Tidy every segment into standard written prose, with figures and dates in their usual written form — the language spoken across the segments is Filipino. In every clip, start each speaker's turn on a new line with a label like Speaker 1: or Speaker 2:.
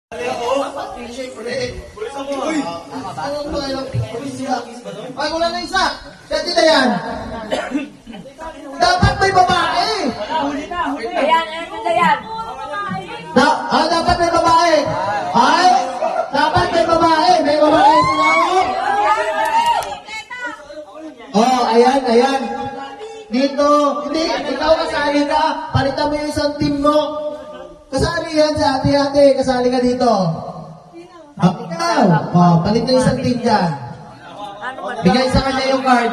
Speaker 1: Ay, wala na isa. Dati na yan. Dapat may babae.
Speaker 2: Ayan, ano na yan?
Speaker 1: Dapat may babae. Ay, dapat may babae. May babae sila. Oh, ayan. Dito, hindi, ikaw kasali ka. Palitan mo yung isang team mo. Kasali yan sa ate-ate. Kasali ka dito. Ikaw. Oh, palitan yung isang team dyan. Bigay sa kanya yung card.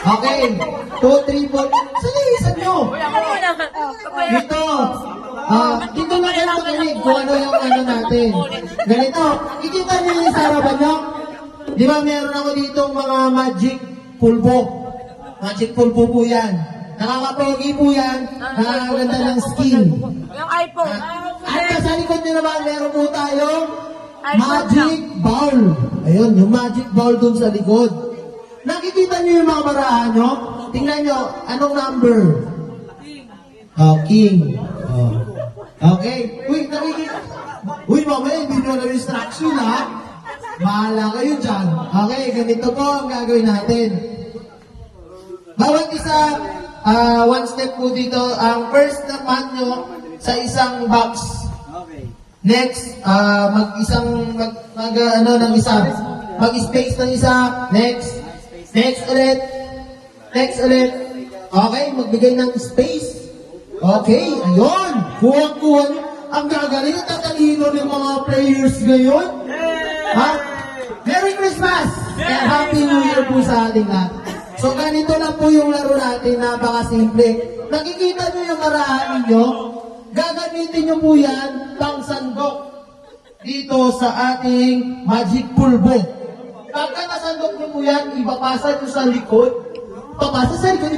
Speaker 1: Okay. 2, 3, 4. Saan yung isa nyo? Dito. Dito na kayo makinig kung ano yung ano natin. Ganito. Ikita niyo yung sarapan nyo? Di ba meron ako dito mga magic pulbo. Magic pulbo po yan. Nakakapogi po yan. Nakakaganda ng skin.
Speaker 2: Yung iPhone.
Speaker 1: At sa likod nyo naman, meron po tayong magic ball. Ayun, yung magic ball dun sa likod. Nakikita nyo yung mga barahan nyo? Tingnan nyo, anong number? Oh, king. Oh. Okay. Uy, nakikita. Uy, mamaya, hindi nyo na instruction, ha? Bahala kayo dyan. Okay, ganito po ang gagawin natin. Bawat isa, one step po dito. Ang first naman nyo sa isang box. Next, mag-space ng isa. Next ulit. Okay, magbigay ng space. Okay, ayun. Kuha. Ang gagaling at tatalino ng mga players ngayon. Ha? Merry Christmas! And Happy New Year po sa ating lahat. So ganito lang po yung laro natin, napakasimple. Nakikita nyo yung arahan ninyo, gagamitin nyo po yan pang sandok dito sa ating magic pulbo. Pagka nasandok nyo po yan, ipapasa nyo sa likod. Papasa sa likod.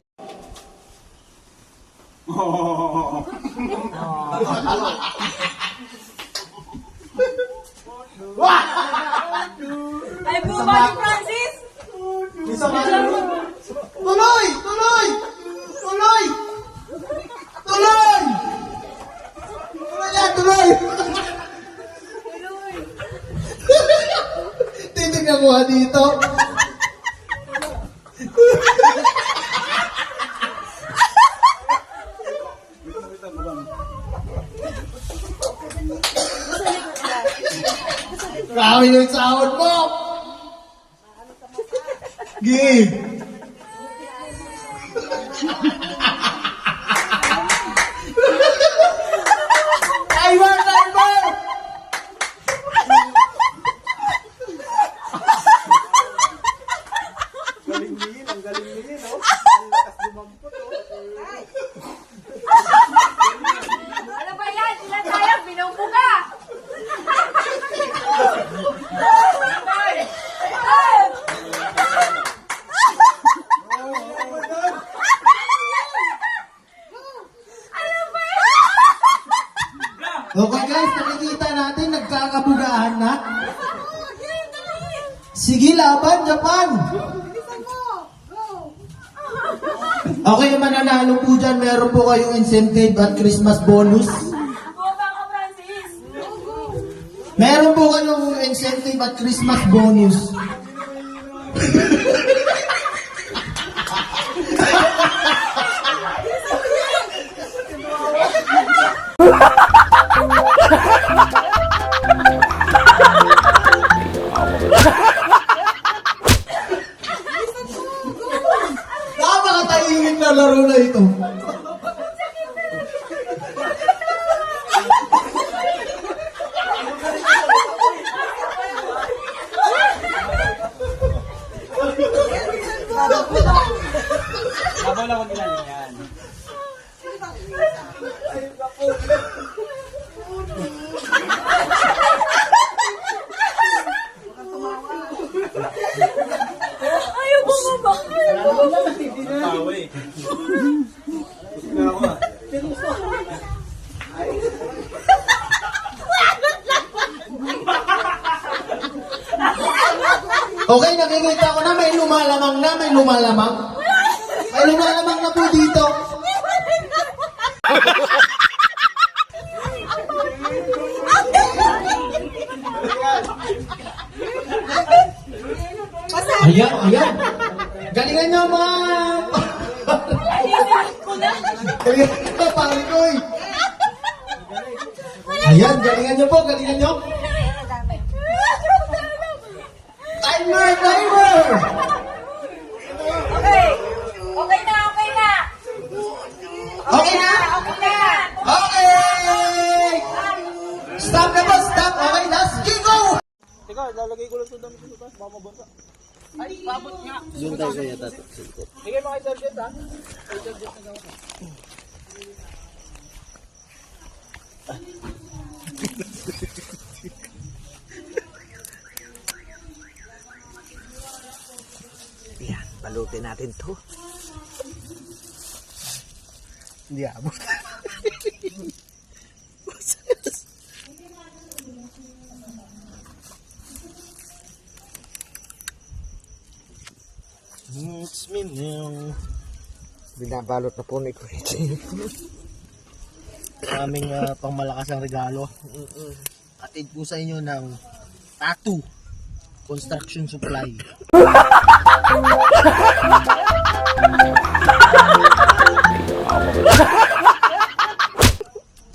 Speaker 2: Ay, bumalik, Francis!
Speaker 1: Tuloy! Titignan mo dito. Grabe yung sahod mo! Give! Timer!
Speaker 3: Ang galing niya, no? Ang lakas lumampot, oh.
Speaker 2: Ano ba yan? Sila tayo, binumbuka!
Speaker 1: Okay guys, nakikita natin, nagkakabugaan na. Sige, laban, Japan! Okay, yung mananalo po dyan, meron po kayong incentive at Christmas bonus.
Speaker 2: Boba ka, Francis!
Speaker 1: Meron po kayong incentive at Christmas bonus. Napakatahimik na laro na ito.
Speaker 3: Babaw lang ang ilalim yan.
Speaker 2: Ayaw bumaba!
Speaker 3: Tawa eh.
Speaker 1: Okay, nakikita ko na may lumalamang na. May lumalamang na po dito. Ayan, ayan. Galingan nyo mga... Galingan nyo, pare ko eh. Ayan, galingan nyo po, galingan nyo. Timer, timer!
Speaker 2: Okay. Okay na, okay na.
Speaker 1: Okay na?
Speaker 2: Okay na.
Speaker 1: Okay! Stop na po, stop. Okay, last go!
Speaker 3: Teka, lalagay ko lang ito dami sa lupas. Baka mabasa. Ay, babot nga.
Speaker 4: Zoom tayo kaya tato.
Speaker 3: Bigay mo kay Sir Jet, ha? Kay Sir Jet na daw.
Speaker 4: Yan, balutin natin to. Hindi abot. It's me now. Binabalot na po ni Kuya. Aming pangmalakas ang regalo. Atid po sa inyo ng tattoo construction supply.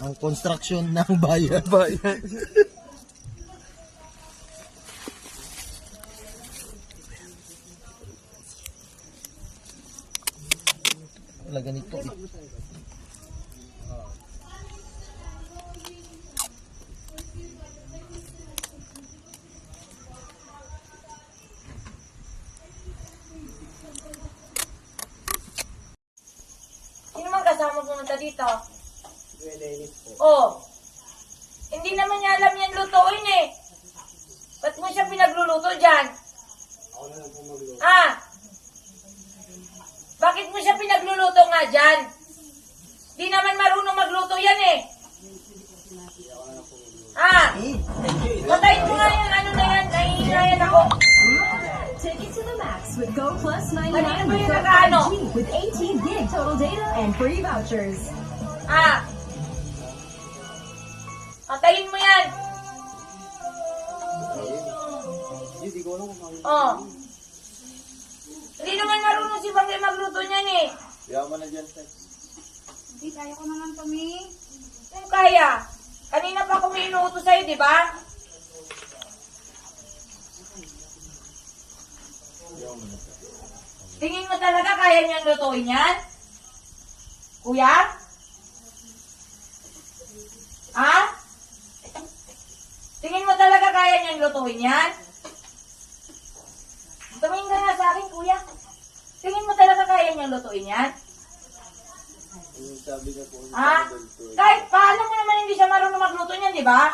Speaker 4: Ang construction ng bayan. Wala ganito eh.
Speaker 2: Sino man kasama pumunta dito? Oh. Hindi naman niya alam yan lutuin eh. Ba't mo siya pinagluluto dyan? Ah! Bakit mo siya pinagluluto nga dyan? Di naman marunong magluto yan eh. Ah! Patayin mo nga yung ano na yan. Nahihirayan ako.
Speaker 5: Take it to the max with Go Plus 99
Speaker 2: Kanina ba
Speaker 5: with
Speaker 2: yung
Speaker 5: Go
Speaker 2: nakaano?
Speaker 5: 5G with 18 gig total data and free vouchers.
Speaker 2: Ah! Patayin mo yan. Oh. Hindi naman marunong si Bangge magluto niyan eh.
Speaker 3: Kaya mo na dyan, Sir.
Speaker 2: Hindi, kaya ko naman kami. Kung kaya. Kanina pa ako may inuutos sa'yo, di ba? Tingin mo talaga kaya niyang lutuin yan? Kuya? Ha? Tingin mo talaga kaya niyang lutuin yan? Tumingin ka nga sa akin, kuya. Tingin mo talaga kaya niyang lutuin yan?
Speaker 3: Yung sabi niya po,
Speaker 2: Ha? Kahit paano mo naman hindi siya marunong magluto niyan, di ba?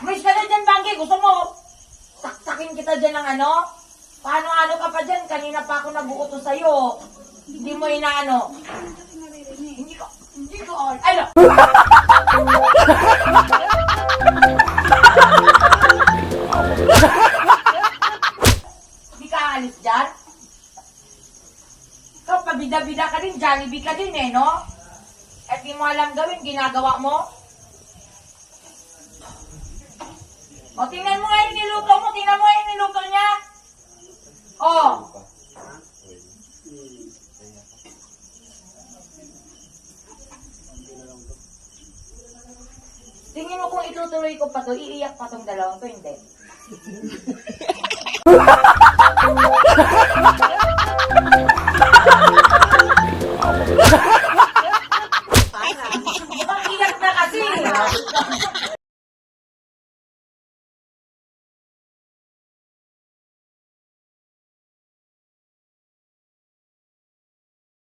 Speaker 2: Miss ka na dyan, Bangke. Gusto mo saksakin kita dyan ng ano? Paano-ano ka pa dyan? Kanina pa ako nabuuto sa'yo. Hindi mo inaano. Hindi ko, ay no. Hindi ka alis dyan? Ikaw, pabida-bida ka din, Jollibee ka din eh, no? At di mo alam gawin, ginagawa mo? O, tingnan mo nga yung niluto mo, tingnan mo nga yung niluto niya. O. Tingin mo kung itutuloy ko pa to, iiyak pa tong dalawang to, hindi.